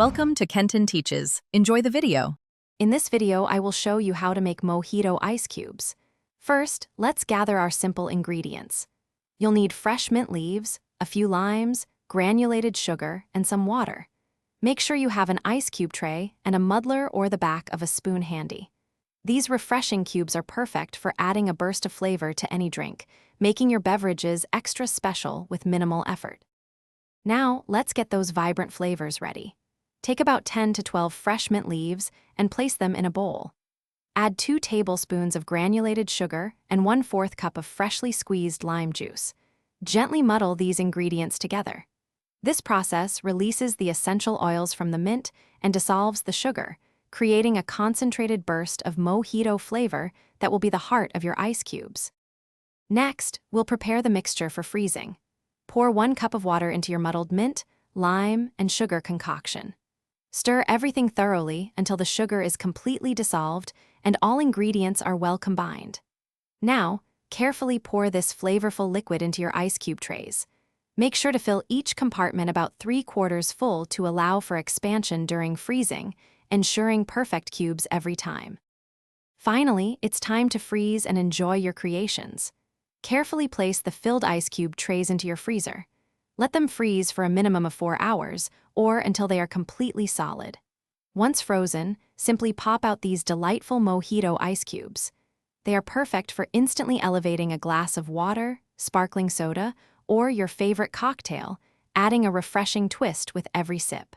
Welcome to Kenton Teaches. Enjoy the video. In this video, I will show you how to make mojito ice cubes. First, let's gather our simple ingredients. You'll need fresh mint leaves, a few limes, granulated sugar, and some water. Make sure you have an ice cube tray and a muddler or the back of a spoon handy. These refreshing cubes are perfect for adding a burst of flavor to any drink, making your beverages extra special with minimal effort. Now, let's get those vibrant flavors ready. Take about 10 to 12 fresh mint leaves and place them in a bowl. Add 2 tablespoons of granulated sugar and 1/4 cup of freshly squeezed lime juice. Gently muddle these ingredients together. This process releases the essential oils from the mint and dissolves the sugar, creating a concentrated burst of mojito flavor that will be the heart of your ice cubes. Next, we'll prepare the mixture for freezing. Pour 1 cup of water into your muddled mint, lime, and sugar concoction. Stir everything thoroughly until the sugar is completely dissolved and all ingredients are well combined. Now, carefully pour this flavorful liquid into your ice cube trays. Make sure to fill each compartment about 3/4 full to allow for expansion during freezing, ensuring perfect cubes every time. Finally, it's time to freeze and enjoy your creations. Carefully place the filled ice cube trays into your freezer. Let them freeze for a minimum of 4 hours, or until they are completely solid. Once frozen, simply pop out these delightful mojito ice cubes. They are perfect for instantly elevating a glass of water, sparkling soda, or your favorite cocktail, adding a refreshing twist with every sip.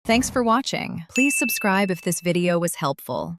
Thanks for watching. Please subscribe if this video was helpful.